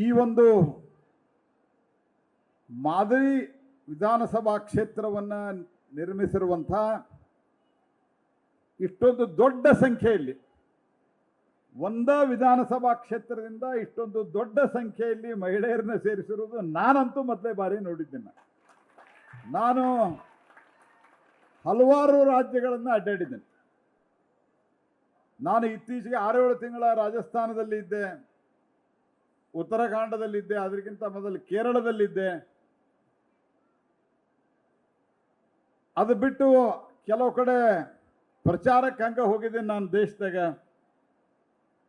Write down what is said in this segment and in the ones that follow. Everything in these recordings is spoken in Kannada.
ಈ ಒಂದು ಮಾದರಿ ವಿಧಾನಸಭಾ ಕ್ಷೇತ್ರವನ್ನು ನಿರ್ಮಿಸಿರುವಂಥ ಇಷ್ಟೊಂದು ದೊಡ್ಡ ಸಂಖ್ಯೆಯಲ್ಲಿ ಒಂದ ವಿಧಾನಸಭಾ ಕ್ಷೇತ್ರದಿಂದ ಇಷ್ಟೊಂದು ದೊಡ್ಡ ಸಂಖ್ಯೆಯಲ್ಲಿ ಮಹಿಳೆಯರನ್ನ ಸೇರಿಸಿರುವುದು ನಾನಂತೂ ಮೊದಲೇ ಬಾರಿ ನೋಡಿದ್ದೇನೆ. ನಾನು ಹಲವಾರು ರಾಜ್ಯಗಳನ್ನು ಅಡ್ಡಾಡಿದ್ದೇನೆ. ನಾನು ಇತ್ತೀಚೆಗೆ 6-7 ತಿಂಗಳ ರಾಜಸ್ಥಾನದಲ್ಲಿ ಇದ್ದೆ, ಉತ್ತರಾಖಂಡದಲ್ಲಿದ್ದೆ, ಅದಕ್ಕಿಂತ ಮೊದಲು ಕೇರಳದಲ್ಲಿದ್ದೆ. ಅದು ಬಿಟ್ಟು ಕೆಲವು ಕಡೆ ಪ್ರಚಾರಕ್ಕೆ ಹಂಗೆ ಹೋಗಿದ್ದೇನೆ ನಾನು ದೇಶದಾಗ.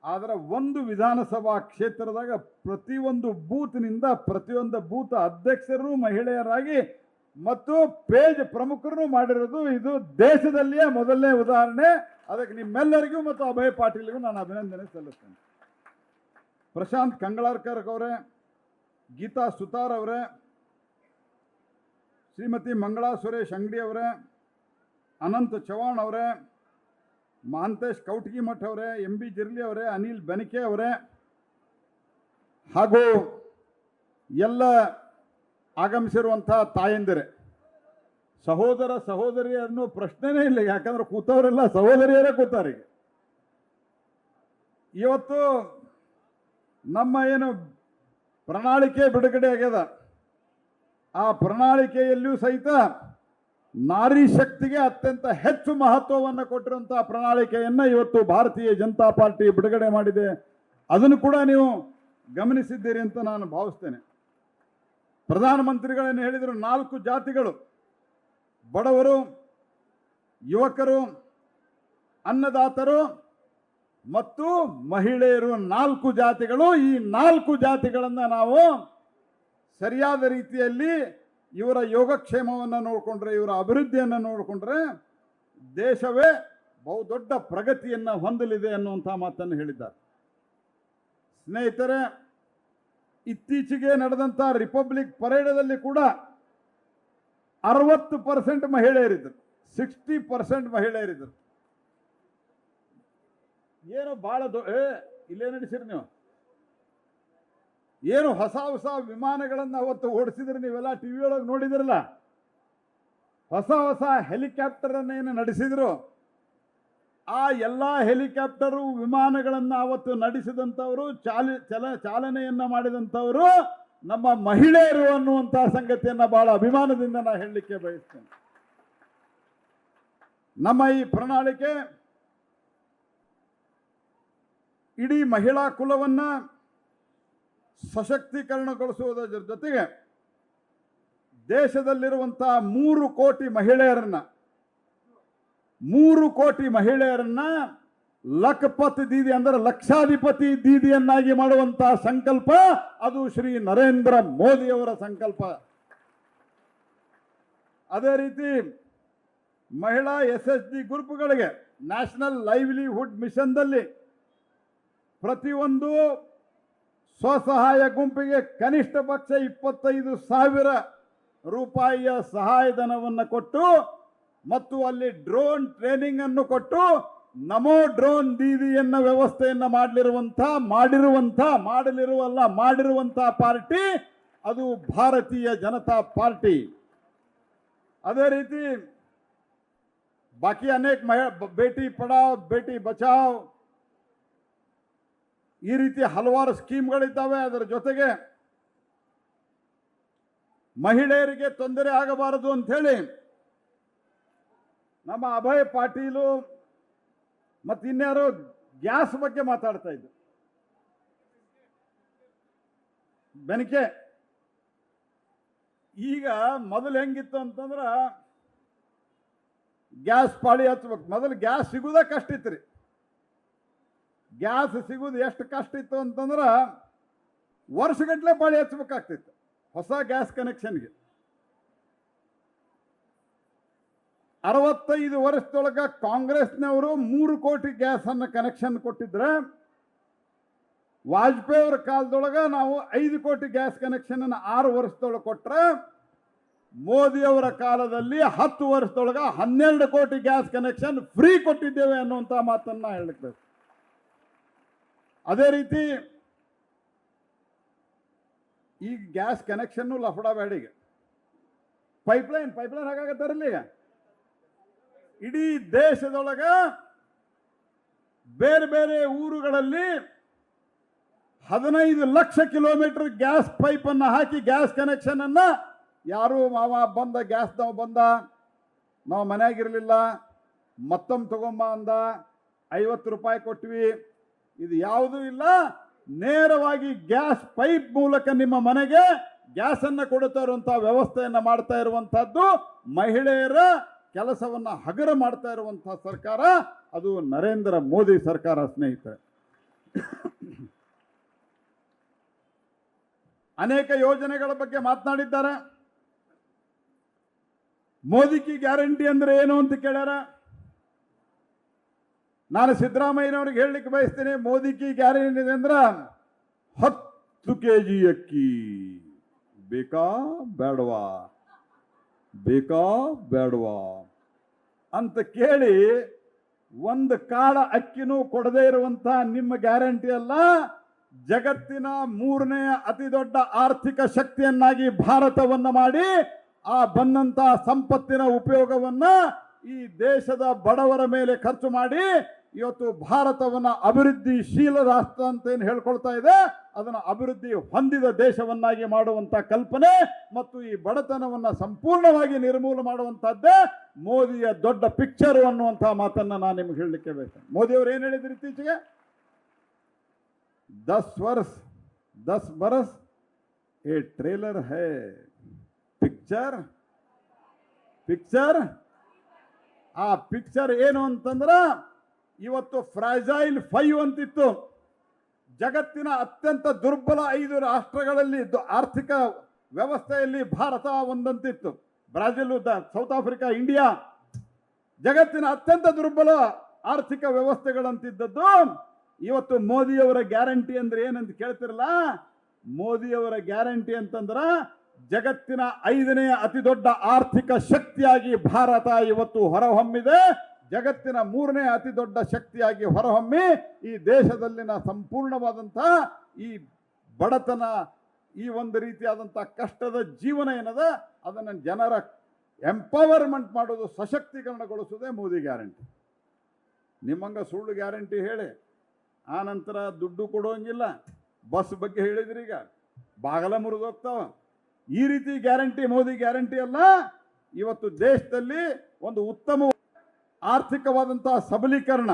ಆದರೆ ಒಂದು ವಿಧಾನಸಭಾ ಕ್ಷೇತ್ರದಾಗ ಪ್ರತಿಯೊಂದು ಬೂತ್ನಿಂದ ಪ್ರತಿಯೊಂದು ಬೂತ್ ಅಧ್ಯಕ್ಷರು ಮಹಿಳೆಯರಾಗಿ ಮತ್ತು ಪೇಜ್ ಪ್ರಮುಖರು ಮಾಡಿರೋದು ಇದು ದೇಶದಲ್ಲಿಯೇ ಮೊದಲನೇ ಉದಾಹರಣೆ. ಅದಕ್ಕೆ ನಿಮ್ಮೆಲ್ಲರಿಗೂ ಮತ್ತು ಅಭಯ್ ಪಾಟೀಲ್ಗೂ ನಾನು ಅಭಿನಂದನೆ ಸಲ್ಲಿಸ್ತೇನೆ. ಪ್ರಶಾಂತ್ ಕಂಗಳಾರ್ಕರ್ ಅವರೇ, ಗೀತಾ ಸುತಾರ್ ಅವರೇ, ಶ್ರೀಮತಿ ಮಂಗಳಾ ಸುರೇಶ್ ಅಂಗಡಿ ಅವರೇ, ಅನಂತ್ ಚವಾಣ್ ಅವರೇ, ಮಹಾಂತೇಶ್ ಕೌಟಗಿಮಠ್ ಅವರೇ, MB ಜಿರ್ಲಿ ಅವರೇ, ಅನಿಲ್ ಬೆನಕೆ ಅವರೇ, ಹಾಗೂ ಎಲ್ಲ ಆಗಮಿಸಿರುವಂಥ ತಾಯಂದಿರೇ, ಸಹೋದರ ಸಹೋದರಿಯರನ್ನು ಪ್ರಶ್ನೆನೇ ಇಲ್ಲ. ಯಾಕಂದ್ರೆ ಕೂತವರೆಲ್ಲ ಸಹೋದರಿಯರೇ ಕೂತಾರೆ. ಇವತ್ತು ನಮ್ಮ ಏನು ಪ್ರಣಾಳಿಕೆ ಬಿಡುಗಡೆ ಆಗ್ಯದ, ಆ ಪ್ರಣಾಳಿಕೆಯಲ್ಲಿಯೂ ಸಹಿತ ನಾರಿ ಶಕ್ತಿಗೆ ಅತ್ಯಂತ ಹೆಚ್ಚು ಮಹತ್ವವನ್ನು ಕೊಟ್ಟಿರುವಂತಹ ಪ್ರಣಾಳಿಕೆಯನ್ನು ಇವತ್ತು ಭಾರತೀಯ ಜನತಾ ಪಾರ್ಟಿ ಬಿಡುಗಡೆ ಮಾಡಿದೆ. ಅದನ್ನು ಕೂಡ ನೀವು ಗಮನಿಸಿದ್ದೀರಿ ಅಂತ ನಾನು ಭಾವಿಸ್ತೇನೆ. ಪ್ರಧಾನಮಂತ್ರಿಗಳೇನು ಹೇಳಿದರು, 4 ಜಾತಿಗಳು, ಬಡವರು, ಯುವಕರು, ಅನ್ನದಾತರು ಮತ್ತು ಮಹಿಳೆಯರು, 4 ಜಾತಿಗಳು. ಈ 4 ಜಾತಿಗಳನ್ನು ನಾವು ಸರಿಯಾದ ರೀತಿಯಲ್ಲಿ ಇವರ ಯೋಗಕ್ಷೇಮವನ್ನು ನೋಡಿಕೊಂಡ್ರೆ, ಇವರ ಅಭಿವೃದ್ಧಿಯನ್ನು ನೋಡಿಕೊಂಡ್ರೆ ದೇಶವೇ ಬಹುದೊಡ್ಡ ಪ್ರಗತಿಯನ್ನು ಹೊಂದಲಿದೆ ಅನ್ನುವಂಥ ಮಾತನ್ನು ಹೇಳಿದ್ದಾರೆ. ಸ್ನೇಹಿತರೆ, ಇತ್ತೀಚೆಗೆ ನಡೆದಂಥ ರಿಪಬ್ಲಿಕ್ ಪರೇಡದಲ್ಲಿ ಕೂಡ 60% ಮಹಿಳೆಯರಿದ್ದರು, 60% ಮಹಿಳೆಯರಿದ್ದರು. ಏನು ಭಾಳ ಇಲ್ಲೇ ನಡೆಸಿರಿ ನೀವು, ಏನು ಹೊಸ ಹೊಸ ವಿಮಾನಗಳನ್ನು ಅವತ್ತು ಓಡಿಸಿದ್ರೆ ನೀವೆಲ್ಲ TV ಒಳಗೆ ನೋಡಿದಿರಲ್ಲ. ಹೊಸ ಹೊಸ ಹೆಲಿಕಾಪ್ಟರನ್ನು ಏನು ನಡೆಸಿದ್ರು, ಆ ಎಲ್ಲ ಹೆಲಿಕಾಪ್ಟರು ವಿಮಾನಗಳನ್ನು ಅವತ್ತು ನಡೆಸಿದಂಥವರು, ಚಾಲನೆಯನ್ನು ಮಾಡಿದಂಥವರು ನಮ್ಮ ಮಹಿಳೆಯರು ಅನ್ನುವಂಥ ಸಂಗತಿಯನ್ನು ಬಹಳ ಅಭಿಮಾನದಿಂದ ನಾನು ಹೇಳಲಿಕ್ಕೆ ಬಯಸ್ತೇನೆ. ನಮ್ಮ ಈ ಪ್ರಣಾಳಿಕೆ ಇಡೀ ಮಹಿಳಾ ಕುಲವನ್ನು ಸಶಕ್ತೀಕರಣಗೊಳಿಸುವುದರ ಜೊತೆಗೆ ದೇಶದಲ್ಲಿರುವಂಥ 3 ಕೋಟಿ ಮಹಿಳೆಯರನ್ನ 3 ಕೋಟಿ ಮಹಿಳೆಯರನ್ನ ಲಖಪತಿ ದೀದಿ ಅಂದರೆ ಲಕ್ಷಾಧಿಪತಿ ದೀದಿಯನ್ನಾಗಿ ಮಾಡುವಂತಹ ಸಂಕಲ್ಪ ಅದು ಶ್ರೀ ನರೇಂದ್ರ ಮೋದಿಯವರ ಸಂಕಲ್ಪ. ಅದೇ ರೀತಿ ಮಹಿಳಾ SHG ಗ್ರೂಪ್ಗಳಿಗೆ ನ್ಯಾಷನಲ್ ಲೈವ್ಲಿಹುಡ್ ಮಿಷನ್ದಲ್ಲಿ ಪ್ರತಿಯೊಂದು ಸ್ವಸಹಾಯ ಗುಂಪಿಗೆ ಕನಿಷ್ಠ ಪಕ್ಷ 25,000 ರೂಪಾಯಿಯ ಸಹಾಯಧನವನ್ನು ಕೊಟ್ಟು ಮತ್ತು ಅಲ್ಲಿ ಡ್ರೋನ್ ಟ್ರೈನಿಂಗ್ ಅನ್ನು ಕೊಟ್ಟು ನಮೋ ಡ್ರೋನ್ ದೀದಿಯನ್ನ ವ್ಯವಸ್ಥೆಯನ್ನು ಮಾಡಿರುವಂಥ ಪಾರ್ಟಿ ಅದು ಭಾರತೀಯ ಜನತಾ ಪಾರ್ಟಿ. ಅದೇ ರೀತಿ ಬಾಕಿ ಅನೇಕ ಬೇಟಿ ಪಡಾವ್ ಬೇಟಿ ಬಚಾವ್ ಈ ರೀತಿ ಹಲವಾರು ಸ್ಕೀಮ್ಗಳಿದ್ದಾವೆ. ಅದರ ಜೊತೆಗೆ ಮಹಿಳೆಯರಿಗೆ ತೊಂದರೆ ಆಗಬಾರದು ಅಂಥೇಳಿ ನಮ್ಮ ಅಭಯ್ ಪಾಟೀಲು ಮತ್ತು ಇನ್ಯಾರು ಗ್ಯಾಸ್ ಬಗ್ಗೆ ಮಾತಾಡ್ತಾ ಇದ್ರು. ಬೆನಕೆ ಈಗ ಮೊದಲು ಹೆಂಗಿತ್ತು ಅಂತಂದ್ರೆ ಗ್ಯಾಸ್ ಪಾಳಿ ಹಚ್ಬೇಕು. ಮೊದಲು ಗ್ಯಾಸ್ ಸಿಗುವುದೇ ಕಷ್ಟ ಇತ್ತು ರೀ. ಗ್ಯಾಸ್ ಸಿಗುವುದು ಎಷ್ಟು ಕಷ್ಟ ಇತ್ತು ಅಂತಂದ್ರೆ ವರ್ಷಗಟ್ಟಲೆ ಪಾಳಿ ಹಚ್ಬೇಕಾಗ್ತಿತ್ತು ಹೊಸ ಗ್ಯಾಸ್ ಕನೆಕ್ಷನ್ಗೆ. 65 ವರ್ಷದೊಳಗೆ ಕಾಂಗ್ರೆಸ್ನವರು 3 ಕೋಟಿ ಗ್ಯಾಸ್ ಅನ್ನು ಕನೆಕ್ಷನ್ ಕೊಟ್ಟಿದ್ರೆ, ವಾಜಪೇಯಿ ಅವರ ಕಾಲದೊಳಗೆ ನಾವು 5 ಕೋಟಿ ಗ್ಯಾಸ್ ಕನೆಕ್ಷನ್ ಅನ್ನು 6 ವರ್ಷದೊಳಗೆ ಕೊಟ್ಟರೆ, ಮೋದಿ ಅವರ ಕಾಲದಲ್ಲಿ 10 ವರ್ಷದೊಳಗೆ 12 ಕೋಟಿ ಗ್ಯಾಸ್ ಕನೆಕ್ಷನ್ ಫ್ರೀ ಕೊಟ್ಟಿದ್ದೇವೆ ಅನ್ನುವಂಥ ಮಾತನ್ನ ಹೇಳಲಿಕ್ಕೆ. ಅದೇ ರೀತಿ ಈಗ ಗ್ಯಾಸ್ ಕನೆಕ್ಷನ್ನು ಲಫಡ ಬೇಡ. ಈಗ ಪೈಪ್ಲೈನ್ ಹಾಗಾಗತ್ತಾರಲ್ಲ. ಈಗ ಇಡೀ ದೇಶದೊಳಗ ಬೇರೆ ಬೇರೆ ಊರುಗಳಲ್ಲಿ 15 ಲಕ್ಷ ಕಿಲೋಮೀಟರ್ ಗ್ಯಾಸ್ ಪೈಪ್ ಅನ್ನ ಹಾಕಿ ಗ್ಯಾಸ್ ಕನೆಕ್ಷನ್ ಅನ್ನ ಯಾರು ಮಾವ ಬಂದ ಗ್ಯಾಸ್ ಬಂದ ನಾವು ಮನೆಯಾಗಿರ್ಲಿಲ್ಲ ಮತ್ತೊಮ್ಮೆ ತಗೊಂಬ ಅಂದ 50 ರೂಪಾಯಿ ಕೊಟ್ವಿ. ಇದು ಯಾವುದೂ ಇಲ್ಲ, ನೇರವಾಗಿ ಗ್ಯಾಸ್ ಪೈಪ್ ಮೂಲಕ ನಿಮ್ಮ ಮನೆಗೆ ಗ್ಯಾಸ್ ಅನ್ನ ಕೊಡುತ್ತಾ ಇರುವಂತಹ ವ್ಯವಸ್ಥೆಯನ್ನ ಮಾಡ್ತಾ ಇರುವಂತಹದ್ದು, ಮಹಿಳೆಯರ ಕೆಲಸವನ್ನ ಹಗರ ಮಾಡ್ತಾ ಇರುವಂತಹ ಸರ್ಕಾರ ಅದು ನರೇಂದ್ರ ಮೋದಿ ಸರ್ಕಾರ. ಸ್ನೇಹಿತರೆ, ಅನೇಕ ಯೋಜನೆಗಳ ಬಗ್ಗೆ ಮಾತನಾಡಿದ್ದಾರೆ. ಮೋದಿ ಕಿ ಗ್ಯಾರಂಟಿ ಅಂದ್ರೆ ಏನು ಅಂತ ಕೇಳ್ಯಾರ. ನಾನು ಸಿದ್ದರಾಮಯ್ಯನವ್ರಿಗೆ ಹೇಳಲಿಕ್ಕೆ ಬಯಸ್ತೇನೆ, ಮೋದಿ ಕಿ ಗ್ಯಾರಂಟಿ ಅಂದ್ರೆ 10 kg ಅಕ್ಕಿ ಬೇಕಾ ಬೇಡವಾ ಅಂತ ಕೇಳಿ ಒಂದು ಕಾಳ ಅಕ್ಕಿನೂ ಕೊಡದೇ ಇರುವಂತಹ ನಿಮ್ಮ ಗ್ಯಾರಂಟಿ ಅಲ್ಲ, ಜಗತ್ತಿನ 3ನೇ ಅತಿ ದೊಡ್ಡ ಆರ್ಥಿಕ ಶಕ್ತಿಯನ್ನಾಗಿ ಭಾರತವನ್ನ ಮಾಡಿ ಆ ಬಂದಂತಹ ಸಂಪತ್ತಿನ ಉಪಯೋಗವನ್ನ ಈ ದೇಶದ ಬಡವರ ಮೇಲೆ ಖರ್ಚು ಮಾಡಿ ಇವತ್ತು ಭಾರತವನ್ನ ಅಭಿವೃದ್ಧಿಶೀಲ ರಾಷ್ಟ್ರ ಅಂತ ಏನು ಹೇಳ್ಕೊಳ್ತಾ ಇದೆ, ಅದನ್ನು ಅಭಿವೃದ್ಧಿ ಹೊಂದಿದ ದೇಶವನ್ನಾಗಿ ಮಾಡುವಂತ ಕಲ್ಪನೆ ಮತ್ತು ಈ ಬಡತನವನ್ನ ಸಂಪೂರ್ಣವಾಗಿ ನಿರ್ಮೂಲ ಮಾಡುವಂತಹದ್ದೇ ಮೋದಿಯ ದೊಡ್ಡ ಪಿಕ್ಚರ್ ಅನ್ನುವಂತಹ ಮಾತನ್ನ ನಾನು ನಿಮ್ಗೆ ಹೇಳಲಿಕ್ಕೆ ಬೇಕು. ಮೋದಿ ಅವರು ಏನ್ ಹೇಳಿದ್ರು ಇತ್ತೀಚೆಗೆ, 10 ಬರಸ್ ए ट्रेलर है, ಪಿಕ್ಚರ್ ಆ ಪಿಕ್ಚರ್ ಏನು ಅಂತಂದ್ರ ಇವತ್ತು ಫ್ರಾಜೈಲ್ 5 ಅಂತಿತ್ತು. ಜಗತ್ತಿನ ಅತ್ಯಂತ ದುರ್ಬಲ 5 ರಾಷ್ಟ್ರಗಳಲ್ಲಿ ಆರ್ಥಿಕ ವ್ಯವಸ್ಥೆಯಲ್ಲಿ ಭಾರತ ಒಂದಂತಿತ್ತು. ಬ್ರಾಜಿಲ್, ಸೌತ್ ಆಫ್ರಿಕಾ, ಇಂಡಿಯಾ ಜಗತ್ತಿನ ಅತ್ಯಂತ ದುರ್ಬಲ ಆರ್ಥಿಕ ವ್ಯವಸ್ಥೆಗಳಂತಿದ್ದದ್ದು. ಇವತ್ತು ಮೋದಿಯವರ ಗ್ಯಾರಂಟಿ ಅಂದ್ರೆ ಏನಂತ ಕೇಳ್ತಿರಲ್ಲ, ಮೋದಿಯವರ ಗ್ಯಾರಂಟಿ ಅಂತಂದ್ರ ಜಗತ್ತಿನ 5ನೇ ಅತಿ ದೊಡ್ಡ ಆರ್ಥಿಕ ಶಕ್ತಿಯಾಗಿ ಭಾರತ ಇವತ್ತು ಹೊರಹೊಮ್ಮಿದೆ. ಜಗತ್ತಿನ 3ನೇ ಅತಿ ದೊಡ್ಡ ಶಕ್ತಿಯಾಗಿ ಹೊರಹೊಮ್ಮಿ ಈ ದೇಶದಲ್ಲಿನ ಸಂಪೂರ್ಣವಾದಂತಹ ಈ ಬಡತನ, ಈ ಒಂದು ರೀತಿಯಾದಂತಹ ಕಷ್ಟದ ಜೀವನ ಏನದ ಅದನ್ನು ಜನರ ಎಂಪವರ್ಮೆಂಟ್ ಮಾಡೋದು, ಸಶಕ್ತೀಕರಣಗೊಳಿಸೋದೇ ಮೋದಿ ಗ್ಯಾರಂಟಿ. ನಿಮ್ಮಂಗ ಸುಳ್ಳು ಗ್ಯಾರಂಟಿ ಹೇಳಿ ಆ ನಂತರ ದುಡ್ಡು ಕೊಡುವಂಗಿಲ್ಲ. ಬಸ್ ಬಗ್ಗೆ ಹೇಳಿದ್ರಿ, ಈಗ ಬಾಗಲ ಮುರಿದೋಗ್ತಾವ. ಈ ರೀತಿ ಗ್ಯಾರಂಟಿ ಮೋದಿ ಗ್ಯಾರಂಟಿ ಅಲ್ಲ. ಇವತ್ತು ದೇಶದಲ್ಲಿ ಒಂದು ಉತ್ತಮ ಆರ್ಥಿಕವಾದಂತಹ ಸಬಲೀಕರಣ.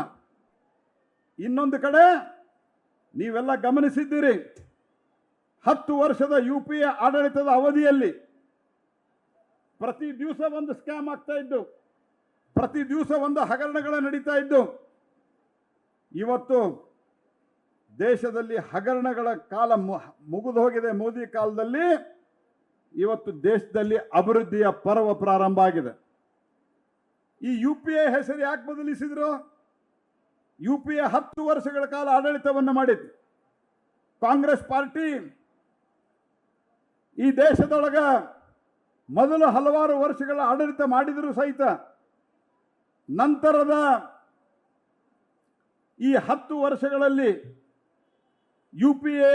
ಇನ್ನೊಂದು ಕಡೆ ನೀವೆಲ್ಲ ಗಮನಿಸಿದ್ದೀರಿ, 10 ವರ್ಷದ UPA ಆಡಳಿತದ ಅವಧಿಯಲ್ಲಿ ಪ್ರತಿ ದಿವಸ ಒಂದು ಸ್ಕ್ಯಾಮ್ ಆಗ್ತಾ ಇದ್ದು, ಪ್ರತಿ ದಿವಸ ಒಂದು ಹಗರಣಗಳು ನಡೀತಾ ಇದ್ದು. ಇವತ್ತು ದೇಶದಲ್ಲಿ ಹಗರಣಗಳ ಕಾಲ ಮುಗಿದು ಹೋಗಿದೆ. ಮೋದಿ ಕಾಲದಲ್ಲಿ ಇವತ್ತು ದೇಶದಲ್ಲಿ ಅಭಿವೃದ್ಧಿಯ ಪರ್ವ ಪ್ರಾರಂಭ ಆಗಿದೆ. ಈ UPA ಹೆಸರು ಯಾಕೆ ಬದಲಿಸಿದ್ರು? UPA 10 ವರ್ಷಗಳ ಕಾಲ ಆಡಳಿತವನ್ನು ಮಾಡಿತ್ತು. ಕಾಂಗ್ರೆಸ್ ಪಾರ್ಟಿ ಈ ದೇಶದೊಳಗ ಮೊದಲು ಹಲವಾರು ವರ್ಷಗಳ ಆಡಳಿತ ಮಾಡಿದರೂ ಸಹಿತ ನಂತರದ ಈ 10 ವರ್ಷಗಳಲ್ಲಿ UPA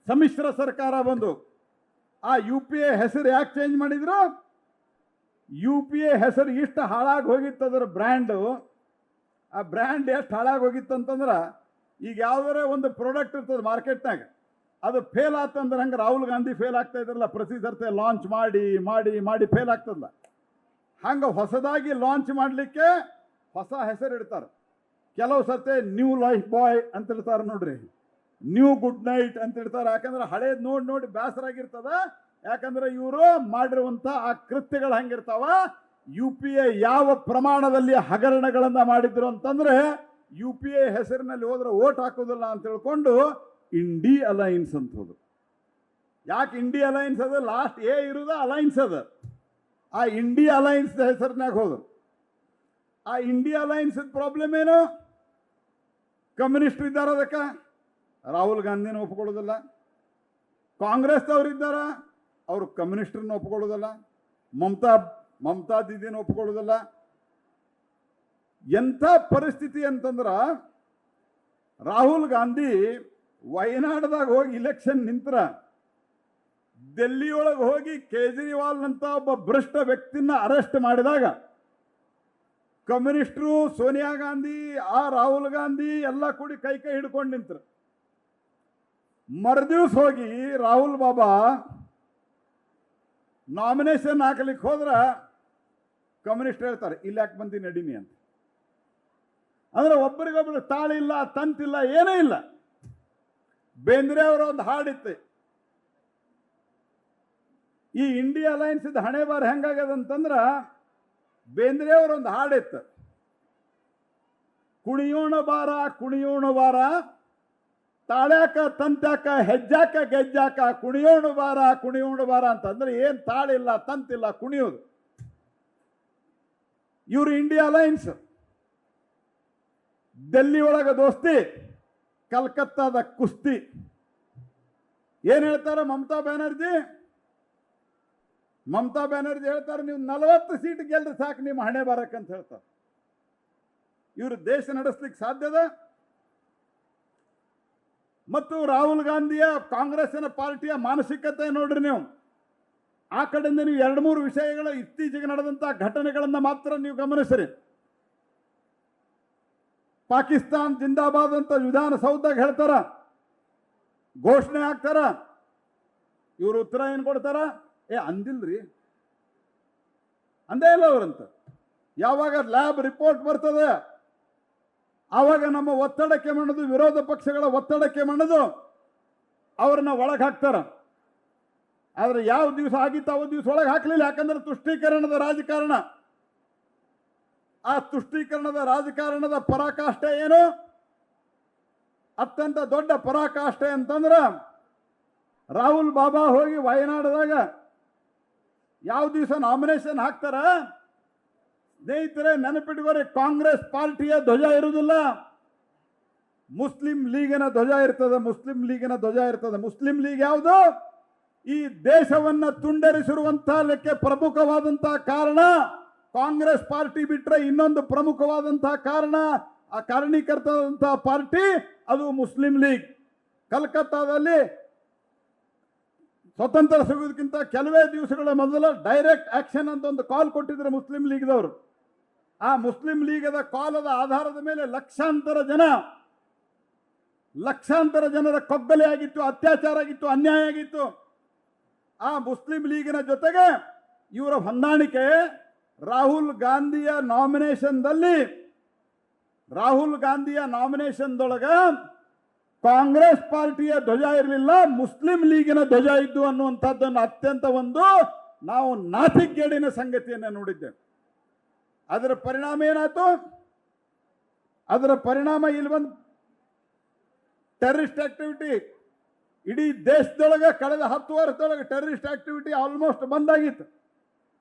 ಸಮ್ಮಿಶ್ರ ಸರ್ಕಾರ ಬಂದು ಆ UPA ಹೆಸರು ಯಾಕೆ ಚೇಂಜ್ ಮಾಡಿದ್ರು? UPA ಹೆಸರು ಇಷ್ಟು ಹಾಳಾಗಿ ಹೋಗಿತ್ತು, ಅದರ ಬ್ರ್ಯಾಂಡು. ಆ ಬ್ರ್ಯಾಂಡ್ ಎಷ್ಟು ಹಾಳಾಗಿ ಹೋಗಿತ್ತು ಅಂತಂದ್ರೆ, ಈಗ ಯಾವುದಾರ ಒಂದು ಪ್ರಾಡಕ್ಟ್ ಇರ್ತದೆ ಮಾರ್ಕೆಟ್ನಾಗ, ಅದು ಫೇಲ್ ಆತಂದ್ರೆ ಹಂಗೆ ರಾಹುಲ್ ಗಾಂಧಿ ಫೇಲ್ ಆಗ್ತಾ ಇದ್ರಲ್ಲ, ಪ್ರತಿ ಸರ್ತಿ ಲಾಂಚ್ ಮಾಡಿ ಮಾಡಿ ಮಾಡಿ ಫೇಲ್ ಆಗ್ತದಲ್ಲ, ಹಂಗೆ ಹೊಸದಾಗಿ ಲಾಂಚ್ ಮಾಡಲಿಕ್ಕೆ ಹೊಸ ಹೆಸರು ಇಡ್ತಾರೆ. ಕೆಲವು ಸರ್ತಿ ನ್ಯೂ ಲೈಫ್ ಬಾಯ್ ಅಂತ ಇಡ್ತಾರೆ ನೋಡ್ರಿ, ನ್ಯೂ ಗುಡ್ ನೈಟ್ ಅಂತ ಇಡ್ತಾರೆ. ಯಾಕಂದ್ರೆ ಹಳೇದು ನೋಡಿ ಬೇಸರಾಗಿರ್ತದ. ಯಾಕಂದ್ರೆ ಇವರು ಮಾಡಿರುವಂಥ ಆ ಕೃತ್ಯಗಳು ಹಂಗಿರ್ತಾವ. UPA ಯಾವ ಪ್ರಮಾಣದಲ್ಲಿ ಹಗರಣಗಳನ್ನ ಮಾಡಿದ್ರು ಅಂತಂದ್ರೆ UPA ಹೆಸರಿನಲ್ಲಿ ಹೋದ್ರೆ ಓಟ್ ಹಾಕೋದಿಲ್ಲ ಅಂತ ಹೇಳ್ಕೊಂಡು ಇಂಡಿ ಅಲೈನ್ಸ್ ಅಂತ ಹೋದ್ರು. ಯಾಕೆ ಇಂಡಿ ಅಲೈನ್ಸ್ ಅದ? ಲಾಸ್ಟ್ ಎ ಇರುದ ಅಲೈನ್ಸ್ ಅದ. ಆ ಇಂಡಿ ಅಲೈನ್ಸ್ ಹೆಸರಿನಾಗ ಹೋದ್ರು. ಆ ಇಂಡಿ ಅಲೈನ್ಸ್ ಪ್ರಾಬ್ಲಮ್ ಏನು? ಕಮ್ಯುನಿಸ್ಟ್ ಇದ್ದಾರೆ, ಅದಕ್ಕೆ ರಾಹುಲ್ ಗಾಂಧಿನ ಒಪ್ಕೊಳ್ಳೋದಿಲ್ಲ. ಕಾಂಗ್ರೆಸ್ದವ್ರು ಇದ್ದಾರ, ಅವರು ಕಮ್ಯುನಿಸ್ಟರನ್ನ ಒಪ್ಕೊಳ್ಳೋದಿಲ್ಲ. ಮಮತಾ ದೀದಿನ ಒಪ್ಕೊಳ್ಳೋದಿಲ್ಲ. ಎಂಥ ಪರಿಸ್ಥಿತಿ ಅಂತಂದ್ರ, ರಾಹುಲ್ ಗಾಂಧಿ ವಯನಾಡ್ದಾಗ ಹೋಗಿ ಇಲೆಕ್ಷನ್ ನಿಂತರ ದಿಲ್ಲಿಯೊಳಗೆ ಹೋಗಿ ಕೇಜ್ರಿವಾಲ್ನಂತ ಒಬ್ಬ ಭ್ರಷ್ಟ ವ್ಯಕ್ತಿನ ಅರೆಸ್ಟ್ ಮಾಡಿದಾಗ ಕಮ್ಯುನಿಸ್ಟರು ಸೋನಿಯಾ ಗಾಂಧಿ ರಾಹುಲ್ ಗಾಂಧಿ ಎಲ್ಲ ಕೂಡಿ ಕೈ ಹಿಡ್ಕೊಂಡು ನಿಂತರು. ಮರುದಿವ್ಸ ಹೋಗಿ ರಾಹುಲ್ ಬಾಬಾ ನಾಮಿನೇಷನ್ ಹಾಕಲಿಕ್ಕೆ ಹೋದ್ರ ಕಮ್ಯುನಿಸ್ಟ್ ಹೇಳ್ತಾರೆ ಇಲ್ಲಿ ಯಾಕೆ ಬಂದಿ ನಡೀನಿ ಅಂತ. ಅಂದ್ರೆ ಒಬ್ಬರಿಗೊಬ್ಬರು ತಾಳಿಲ್ಲ, ತಂತಿಲ್ಲ, ಏನೂ ಇಲ್ಲ. ಬೇಂದ್ರೆ ಅವರ ಒಂದು ಹಾಡಿತ್ತು, ಈ ಇಂಡಿಯಾ ಅಲೈನ್ಸ್ ಇದ್ದ ಹಣೆ ಬಾರ ಹೆಂಗಾಗದಂತಂದ್ರ ಬೇಂದ್ರೆ ಅವರೊಂದು ಹಾಡಿತ್ತು, ಕುಣಿಯೋಣ ಬಾರ ಕುಣಿಯೋಣ ಬಾರ, ತಾಳ್ಯಾಕ ತಂತ್ಯಾಕ ಹೆಜ್ಜಾಕ ಗೆಜ್ಜಾಕ, ಕುಣಿಯೋಣ ಬಾರ ಅಂತಂದ್ರೆ ಏನ್ ತಾಳಿಲ್ಲ, ತಂತಿಲ್ಲ, ಕುಣಿಯೋದು. ಇವರು ಇಂಡಿಯಾ ಅಲೈನ್ಸ್, ಡೆಲ್ಲಿ ಒಳಗ ದೋಸ್ತಿ, ಕಲ್ಕತ್ತಾದ ಕುಸ್ತಿ. ಏನ್ ಹೇಳ್ತಾರ ಮಮತಾ ಬ್ಯಾನರ್ಜಿ ಹೇಳ್ತಾರೆ, ನೀವು 40 ಸೀಟ್ ಗೆಲ್ರಿ ಸಾಕು ನಿಮ್ಮ ಹಣೆ ಬಾರಕ್ಕಂತ ಹೇಳ್ತಾರೆ. ಇವರು ದೇಶ ನಡೆಸ್ಲಿಕ್ಕೆ ಸಾಧ್ಯದ? ಮತ್ತು ರಾಹುಲ್ ಗಾಂಧಿಯ ಕಾಂಗ್ರೆಸ್ಸಿನ ಪಾರ್ಟಿಯ ಮಾನಸಿಕತೆ ನೋಡ್ರಿ ನೀವು. ಆ ಕಡೆಯಿಂದ ನೀವು 2-3 ವಿಷಯಗಳ ಇತ್ತೀಚೆಗೆ ನಡೆದಂತ ಘಟನೆಗಳನ್ನ ಮಾತ್ರ ನೀವು ಗಮನಿಸ್ರಿ. ಪಾಕಿಸ್ತಾನ್ ಜಿಂದಾಬಾದ್ ಅಂತ ವಿಧಾನಸೌಧದಾಗ ಹೇಳ್ತಾರ, ಘೋಷಣೆ ಹಾಕ್ತಾರ. ಇವರು ಉತ್ತರ ಏನ್ ಕೊಡ್ತಾರ? ಅಂದಿಲ್ರಿ, ಅಂದೇ ಇಲ್ಲ ಅವರಂತ. ಯಾವಾಗ ಲ್ಯಾಬ್ ರಿಪೋರ್ಟ್ ಬರ್ತದೆ ಆವಾಗ ನಮ್ಮ ಒತ್ತಡಕ್ಕೆ ಮಣಿದು, ವಿರೋಧ ಪಕ್ಷಗಳ ಒತ್ತಡಕ್ಕೆ ಮಣಿದು ಅವ್ರನ್ನ ಒಳಗೆ ಹಾಕ್ತಾರ. ಆದ್ರೆ ಯಾವ ದಿವಸ ಆಗಿತ್ತು ಅವ ದಿವಸ ಒಳಗೆ ಹಾಕಲಿಲ್ಲ. ಯಾಕಂದ್ರೆ ತುಷ್ಟೀಕರಣದ ರಾಜಕಾರಣ. ಆ ತುಷ್ಟೀಕರಣದ ರಾಜಕಾರಣದ ಪರಾಕಾಷ್ಠೆ ಏನು? ಅತ್ಯಂತ ದೊಡ್ಡ ಪರಾಕಾಷ್ಠೆ ಅಂತಂದ್ರ ರಾಹುಲ್ ಬಾಬಾ ಹೋಗಿ ವಯನಾಡದಾಗ ಯಾವ ದಿವಸ ನಾಮಿನೇಷನ್ ಹಾಕ್ತಾರ, ಸ್ನೇಹಿತರೆ ನೆನಪಿಟ್ಕೋರಿ, ಕಾಂಗ್ರೆಸ್ ಪಾರ್ಟಿಯ ಧ್ವಜ ಇರುವುದಿಲ್ಲ, ಮುಸ್ಲಿಂ ಲೀಗಿನ ಧ್ವಜ ಇರ್ತದೆ. ಮುಸ್ಲಿಂ ಲೀಗ್ ಯಾವುದು? ಈ ದೇಶವನ್ನ ತುಂಡರಿಸಿರುವಂತಹಕ್ಕೆ ಪ್ರಮುಖವಾದಂತಹ ಕಾರಣ ಕಾಂಗ್ರೆಸ್ ಪಾರ್ಟಿ ಬಿಟ್ರೆ ಇನ್ನೊಂದು ಪ್ರಮುಖವಾದಂತಹ ಕಾರಣ, ಆ ಕಾರಣೀಕರ್ತದಂತಹ ಪಾರ್ಟಿ ಅದು ಮುಸ್ಲಿಂ ಲೀಗ್. ಕಲ್ಕತ್ತಾದಲ್ಲಿ ಸ್ವತಂತ್ರ ಸಿಗೋದಕ್ಕಿಂತ ಕೆಲವೇ ದಿವಸಗಳ ಮೊದಲು ಡೈರೆಕ್ಟ್ ಆಕ್ಷನ್ ಅಂತ ಒಂದು ಕಾಲ್ ಕೊಟ್ಟಿದ್ರು ಮುಸ್ಲಿಂ ಲೀಗ್ದವರು. ಆ ಮುಸ್ಲಿಂ ಲೀಗದ ಕಾಲದ ಆಧಾರದ ಮೇಲೆ ಲಕ್ಷಾಂತರ ಜನರ ಕೊಗ್ಗಲೆ ಆಗಿತ್ತು, ಅತ್ಯಾಚಾರ ಆಗಿತ್ತು, ಅನ್ಯಾಯ ಆಗಿತ್ತು. ಆ ಮುಸ್ಲಿಂ ಲೀಗಿನ ಜೊತೆಗೆ ಇವರ ಹೊಂದಾಣಿಕೆ ರಾಹುಲ್ ಗಾಂಧಿಯ ನಾಮಿನೇಷನ್ದೊಳಗ ಕಾಂಗ್ರೆಸ್ ಪಾರ್ಟಿಯ ಧ್ವಜ ಇರಲಿಲ್ಲ, ಮುಸ್ಲಿಂ ಲೀಗಿನ ಧ್ವಜ ಇದ್ದು ಅನ್ನುವಂಥದ್ದನ್ನು ಅತ್ಯಂತ ನಾವು ನಾಚಿಕೆಗೇಡಿನ ಸಂಗತಿಯನ್ನು ನೋಡಿದ್ದೇವೆ. ಅದರ ಪರಿಣಾಮ ಏನಾಯ್ತು? ಅದರ ಪರಿಣಾಮ ಇಲ್ಲಿ ಬಂದು ಟೆರರಿಸ್ಟ್ ಆಕ್ಟಿವಿಟಿ ಇಡೀ ದೇಶದೊಳಗೆ ಕಳೆದ 10 ವರ್ಷದೊಳಗೆ ಟೆರರಿಸ್ಟ್ ಆಕ್ಟಿವಿಟಿ ಆಲ್ಮೋಸ್ಟ್ ಬಂದಾಗಿತ್ತು.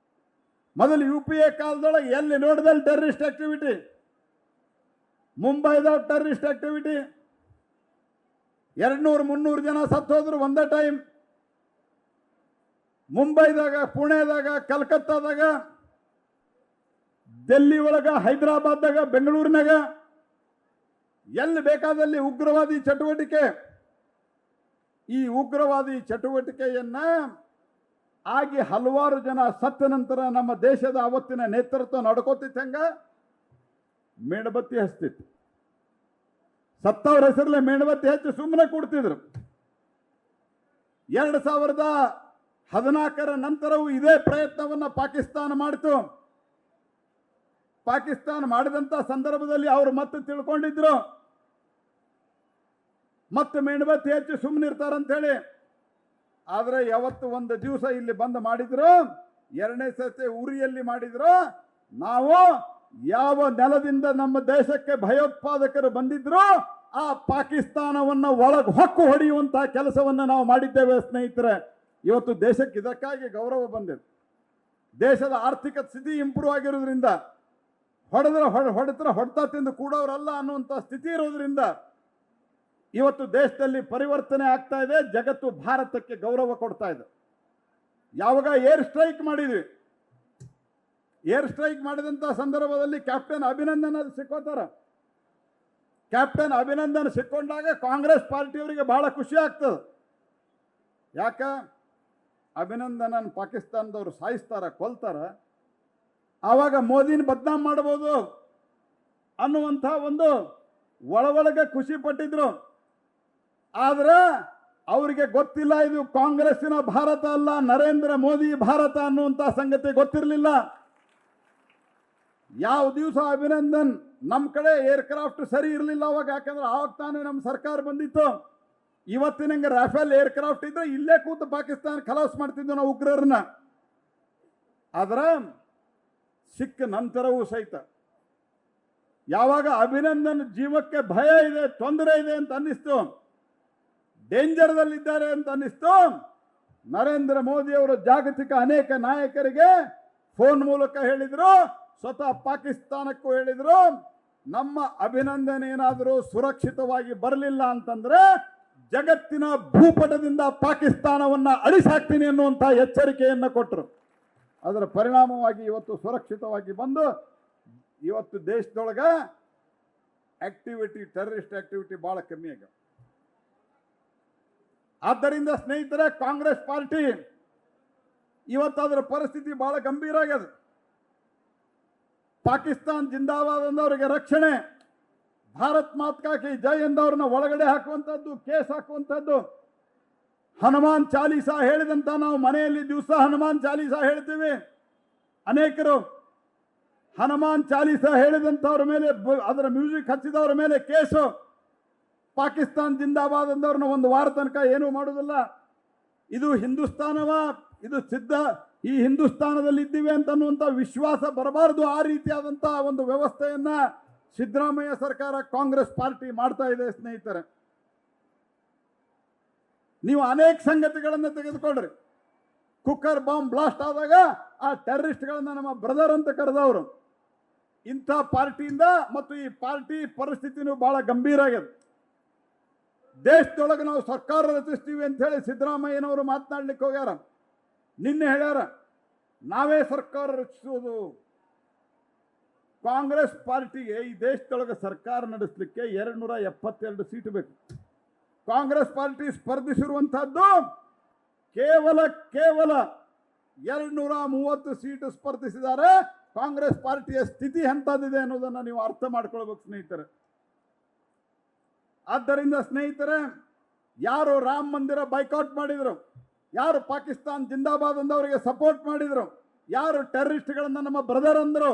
ಮೊದಲು UPA ಕಾಲದೊಳಗೆ ಎಲ್ಲಿ ನೋಡಿದಲ್ಲಿ ಟೆರರಿಸ್ಟ್ ಆಕ್ಟಿವಿಟಿ, ಮುಂಬೈದಾಗ ಟೆರರಿಸ್ಟ್ ಆಕ್ಟಿವಿಟಿ, 200-300 ಜನ ಸತ್ತು ಹೋದ್ರು ಒಂದೇ ಟೈಮ್. ಮುಂಬೈದಾಗ, ಪುಣೆದಾಗ, ಕಲ್ಕತ್ತಾದಾಗ, ಡೆಲ್ಲಿ ಒಳಗ, ಹೈದರಾಬಾದ್ದಾಗ, ಬೆಂಗಳೂರಿನಾಗ ಎಲ್ಲಿ ಬೇಕಾದಲ್ಲಿ ಉಗ್ರವಾದಿ ಚಟುವಟಿಕೆ. ಈ ಉಗ್ರವಾದಿ ಚಟುವಟಿಕೆಯನ್ನ ಆಗಿ ಹಲವಾರು ಜನ ಸತ್ತ ನಂತರ ನಮ್ಮ ದೇಶದ ಅವತ್ತಿನ ನೇತೃತ್ವ ನಡ್ಕೋತಿತ್ತಂಗ ಮೇಣಬತ್ತಿ ಹಚ್ತಿತ್ತು. ಸತ್ತವ್ರ ಹೆಸರಲ್ಲೇ ಮೇಣಬತ್ತಿ ಹಚ್ಚಿ ಸುಮ್ಮನೆ ಕೊಡ್ತಿದ್ರು. 2014 ನಂತರವೂ ಇದೇ ಪ್ರಯತ್ನವನ್ನ ಪಾಕಿಸ್ತಾನ ಮಾಡಿತು. ಪಾಕಿಸ್ತಾನ ಮಾಡಿದಂತ ಸಂದರ್ಭದಲ್ಲಿ ಅವರು ಮತ್ತೆ ತಿಳ್ಕೊಂಡಿದ್ರು ಮತ್ತೆ ಮೇಣಬತ್ತಿ ಹಚ್ಚಿ ಸುಮ್ಮನಿರ್ತಾರಂತ ಹೇಳಿ. ಆದ್ರೆ ಯಾವತ್ತು ಒಂದು ದಿವಸ ಇಲ್ಲಿ ಬಂದು ಮಾಡಿದ್ರು, 2ನೇ ಸತಿ ಉರಿಯಲ್ಲಿ ಮಾಡಿದ್ರು. ನಾವು ಯಾವ ನೆಲದಿಂದ ನಮ್ಮ ದೇಶಕ್ಕೆ ಭಯೋತ್ಪಾದಕರು ಬಂದಿದ್ರು ಆ ಪಾಕಿಸ್ತಾನವನ್ನು ಒಳಗೆ ಹೊಕ್ಕು ಹೊಡೆಯುವಂತಹ ಕೆಲಸವನ್ನು ನಾವು ಮಾಡಿದ್ದೇವೆ ಸ್ನೇಹಿತರೆ. ಇವತ್ತು ದೇಶಕ್ಕೆ ಇದಕ್ಕಾಗಿ ಗೌರವ ಬಂದಿದೆ. ದೇಶದ ಆರ್ಥಿಕ ಸ್ಥಿತಿ ಇಂಪ್ರೂವ್ ಆಗಿರೋದ್ರಿಂದ, ಹೊಡೆತಾ ತಿಂದು ಕೂಡೋರಲ್ಲ ಅನ್ನುವಂಥ ಸ್ಥಿತಿ ಇರೋದ್ರಿಂದ ಇವತ್ತು ದೇಶದಲ್ಲಿ ಪರಿವರ್ತನೆ ಆಗ್ತಾ ಇದೆ. ಜಗತ್ತು ಭಾರತಕ್ಕೆ ಗೌರವ ಕೊಡ್ತಾ ಇದೆ. ಯಾವಾಗ ಏರ್ ಸ್ಟ್ರೈಕ್ ಮಾಡಿದ್ವಿ, ಏರ್ ಸ್ಟ್ರೈಕ್ ಮಾಡಿದಂಥ ಸಂದರ್ಭದಲ್ಲಿ ಕ್ಯಾಪ್ಟನ್ ಅಭಿನಂದನ್ ಸಿಕ್ಕೋತಾರ. ಕ್ಯಾಪ್ಟನ್ ಅಭಿನಂದನ್ ಸಿಕ್ಕೊಂಡಾಗ ಕಾಂಗ್ರೆಸ್ ಪಾರ್ಟಿಯವರಿಗೆ ಬಹಳ ಖುಷಿ ಆಗ್ತದೆ. ಯಾಕ? ಅಭಿನಂದನನ್ ಪಾಕಿಸ್ತಾನದವರು ಸಾಯಿಸ್ತಾರ, ಕೊಲ್ತಾರ, ಆವಾಗ ಮೋದಿನ ಬದನಾಮ್ ಮಾಡ್ಬೋದು ಅನ್ನುವಂಥ ಒಂದು ಒಳಗೆ ಖುಷಿ ಪಟ್ಟಿದ್ರು. ಆದ್ರೆ ಅವರಿಗೆ ಗೊತ್ತಿಲ್ಲ ಇದು ಕಾಂಗ್ರೆಸ್ಸಿನ ಭಾರತ ಅಲ್ಲ, ನರೇಂದ್ರ ಮೋದಿ ಭಾರತ ಅನ್ನುವಂಥ ಸಂಗತಿ ಗೊತ್ತಿರಲಿಲ್ಲ. ಯಾವ ದಿವಸ ಅಭಿನಂದನ್ ನಮ್ಮ ಕಡೆ ಏರ್ಕ್ರಾಫ್ಟ್ ಸರಿ ಇರಲಿಲ್ಲ ಅವಾಗ, ಯಾಕಂದ್ರೆ ಆವಾಗ ತಾನೇ ನಮ್ಮ ಸರ್ಕಾರ ಬಂದಿತ್ತು. ಇವತ್ತಿನಂಗೆ ರಾಫೇಲ್ ಏರ್ಕ್ರಾಫ್ಟ್ ಇದ್ರೆ ಇಲ್ಲೇ ಕೂತು ಪಾಕಿಸ್ತಾನ ಖಲಾಸ್ ಮಾಡ್ತಿದ್ವು ನಾವು ಉಗ್ರರನ್ನ. ಆದ್ರೆ ಸಿಕ್ಕ ನಂತರವೂ ಸಹಿತ ಯಾವಾಗ ಅಭಿನಂದನ್ ಜೀವಕ್ಕೆ ಭಯ ಇದೆ, ತೊಂದರೆ ಇದೆ ಅಂತ ಅನ್ನಿಸ್ತು, ಡೇಂಜರ್ದಲ್ಲಿದ್ದಾರೆ ಅಂತ ಅನ್ನಿಸ್ತು, ನರೇಂದ್ರ ಮೋದಿ ಅವರು ಜಾಗತಿಕ ಅನೇಕ ನಾಯಕರಿಗೆ ಫೋನ್ ಮೂಲಕ ಹೇಳಿದ್ರು, ಸ್ವತಃ ಪಾಕಿಸ್ತಾನಕ್ಕೂ ಹೇಳಿದ್ರು, ನಮ್ಮ ಅಭಿನಂದನ್ ಏನಾದರೂ ಸುರಕ್ಷಿತವಾಗಿ ಬರಲಿಲ್ಲ ಅಂತಂದ್ರೆ ಜಗತ್ತಿನ ಭೂಪಟದಿಂದ ಪಾಕಿಸ್ತಾನವನ್ನ ಅಳಿಸಾಕ್ತೀನಿ ಅನ್ನುವಂಥ ಎಚ್ಚರಿಕೆಯನ್ನು ಕೊಟ್ಟರು. ಅದರ ಪರಿಣಾಮವಾಗಿ ಇವತ್ತು ಸುರಕ್ಷಿತವಾಗಿ ಬಂದು ಇವತ್ತು ದೇಶದೊಳಗ ಆಕ್ಟಿವಿಟಿ, ಟೆರರಿಸ್ಟ್ ಆಕ್ಟಿವಿಟಿ ಬಹಳ ಕಮ್ಮಿ ಆಗ. ಆದ್ದರಿಂದ ಸ್ನೇಹಿತರೆ, ಕಾಂಗ್ರೆಸ್ ಪಾರ್ಟಿ ಇವತ್ತು ಅದರ ಪರಿಸ್ಥಿತಿ ಬಹಳ ಗಂಭೀರ ಆಗ್ಯದ. ಪಾಕಿಸ್ತಾನ್ ಜಿಂದಾಬಾದ್ ಅಂದವರಿಗೆ ರಕ್ಷಣೆ, ಭಾರತ್ ಮಾತಾ ಕಿ ಜೈ ಎಂದವ್ರನ್ನ ಒಳಗಡೆ ಹಾಕುವಂಥದ್ದು, ಕೇಸ್ ಹಾಕುವಂಥದ್ದು, ಹನುಮಾನ್ ಚಾಲೀಸಾ ಹೇಳಿದಂತ ನಾವು ಮನೆಯಲ್ಲಿ ದಿವಸ ಹನುಮಾನ್ ಚಾಲೀಸಾ ಹೇಳ್ತೀವಿ. ಅನೇಕರು ಹನುಮಾನ್ ಚಾಲೀಸಾ ಹೇಳಿದಂಥವ್ರ ಮೇಲೆ, ಅದರ ಮ್ಯೂಸಿಕ್ ಹಚ್ಚಿದವ್ರ ಮೇಲೆ ಕೇಸು. ಪಾಕಿಸ್ತಾನ್ ಜಿಂದಾಬಾದ್ ಅಂದವ್ರನ್ನ ಒಂದು ವಾರ ತನಕ ಏನೂ ಮಾಡೋದಿಲ್ಲ. ಇದು ಹಿಂದೂಸ್ತಾನವ, ಇದು ಸಿದ್ಧ, ಈ ಹಿಂದೂಸ್ತಾನದಲ್ಲಿ ಇದ್ದೀವಿ ಅಂತನ್ನುವಂಥ ವಿಶ್ವಾಸ ಬರಬಾರದು. ಆ ರೀತಿಯಾದಂಥ ಒಂದು ವ್ಯವಸ್ಥೆಯನ್ನ ಸಿದ್ದರಾಮಯ್ಯ ಸರ್ಕಾರ, ಕಾಂಗ್ರೆಸ್ ಪಾರ್ಟಿ ಮಾಡ್ತಾ ಇದೆ. ಸ್ನೇಹಿತರೆ, ನೀವು ಅನೇಕ ಸಂಗತಿಗಳನ್ನು ತೆಗೆದುಕೊಳ್ಳ್ರಿ. ಕುಕ್ಕರ್ ಬಾಂಬ್ ಬ್ಲಾಸ್ಟ್ ಆದಾಗ ಆ ಟೆರರಿಸ್ಟ್ಗಳನ್ನ ನಮ್ಮ ಬ್ರದರ್ ಅಂತ ಕರೆದವರು. ಇಂಥ ಪಾರ್ಟಿಯಿಂದ ಮತ್ತು ಈ ಪಾರ್ಟಿ ಪರಿಸ್ಥಿತಿನೂ ಬಹಳ ಗಂಭೀರ ಆಗಿದೆ. ದೇಶದೊಳಗೆ ನಾವು ಸರ್ಕಾರ ರಚಿಸ್ತೀವಿ ಅಂತ ಹೇಳಿ ಸಿದ್ದರಾಮಯ್ಯನವರು ಮಾತನಾಡ್ಲಿಕ್ಕೆ ಹೋಗ್ಯಾರ. ನಿನ್ನೆ ಹೇಳ್ಯಾರ ನಾವೇ ಸರ್ಕಾರ ರಚಿಸುವುದು. ಕಾಂಗ್ರೆಸ್ ಪಾರ್ಟಿಗೆ ಈ ದೇಶದೊಳಗೆ ಸರ್ಕಾರ ನಡೆಸಲಿಕ್ಕೆ 272 ಸೀಟು ಬೇಕು. ಕಾಂಗ್ರೆಸ್ ಪಾರ್ಟಿ ಸ್ಪರ್ಧಿಸಿರುವಂತಹದ್ದು ಕೇವಲ 230 ಸೀಟು ಸ್ಪರ್ಧಿಸಿದ್ದಾರೆ. ಕಾಂಗ್ರೆಸ್ ಪಾರ್ಟಿಯ ಸ್ಥಿತಿ ಎಂಥದ್ದಿದೆ ಅನ್ನೋದನ್ನು ನೀವು ಅರ್ಥ ಮಾಡ್ಕೊಳ್ಬೇಕು ಸ್ನೇಹಿತರೆ. ಆದ್ದರಿಂದ ಸ್ನೇಹಿತರೆ, ಯಾರು ರಾಮ ಮಂದಿರ ಬೈಕಾಟ್ ಮಾಡಿದ್ರು, ಯಾರು ಪಾಕಿಸ್ತಾನ್ ಜಿಂದಾಬಾದ್ ಅಂದವರಿಗೆ ಸಪೋರ್ಟ್ ಮಾಡಿದ್ರು, ಯಾರು ಟೆರರಿಸ್ಟ್ಗಳನ್ನ ನಮ್ಮ ಬ್ರದರ್ ಅಂದರು,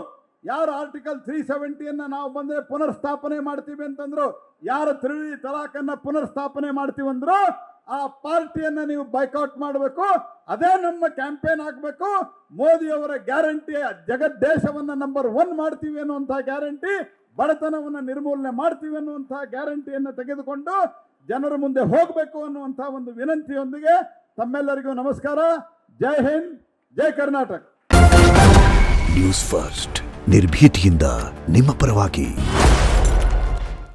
ಯಾರು ಆರ್ಟಿಕಲ್ 370 ನಾವು ಬಂದರೆ ಪುನರ್ಸ್ಥಾಪನೆ ಮಾಡ್ತೀವಿ ಅಂತಂದ್ರು, ಯಾರು ತ್ರಿವಳಿ ತಲಾಖನ್ನ ಪುನರ್ಸ್ಥಾಪನೆ ಮಾಡ್ತೀವಿ ಅಂದ್ರು, ಆ ಪಾರ್ಟಿಯನ್ನ ನೀವು ಬೈಕಾಟ್ ಮಾಡಬೇಕು. ಅದೇ ನಮ್ಮ ಕ್ಯಾಂಪೇನ್ ಆಗಬೇಕು. ಮೋದಿ ಅವರ ಗ್ಯಾರಂಟಿ, ಜಗತ್ ದೇಶವನ್ನ ನಂಬರ್ 1 ಮಾಡ್ತೀವಿ ಅನ್ನುವಂಥ ಗ್ಯಾರಂಟಿ, ಬಡತನವನ್ನು ನಿರ್ಮೂಲನೆ ಮಾಡ್ತೀವಿ ಅನ್ನುವಂಥ ಗ್ಯಾರಂಟಿಯನ್ನು ತೆಗೆದುಕೊಂಡು ಜನರ ಮುಂದೆ ಹೋಗಬೇಕು ಅನ್ನುವಂಥ ಒಂದು ವಿನಂತಿಯೊಂದಿಗೆ ತಮ್ಮೆಲ್ಲರಿಗೂ ನಮಸ್ಕಾರ. ಜೈ ಹಿಂದ್, ಜೈ ಕರ್ನಾಟಕ. ನ್ಯೂಸ್ ಫಸ್ಟ್, ನಿರ್ಭೀತಿಯಿಂದ ನಿಮ್ಮ ಪರವಾಗಿ.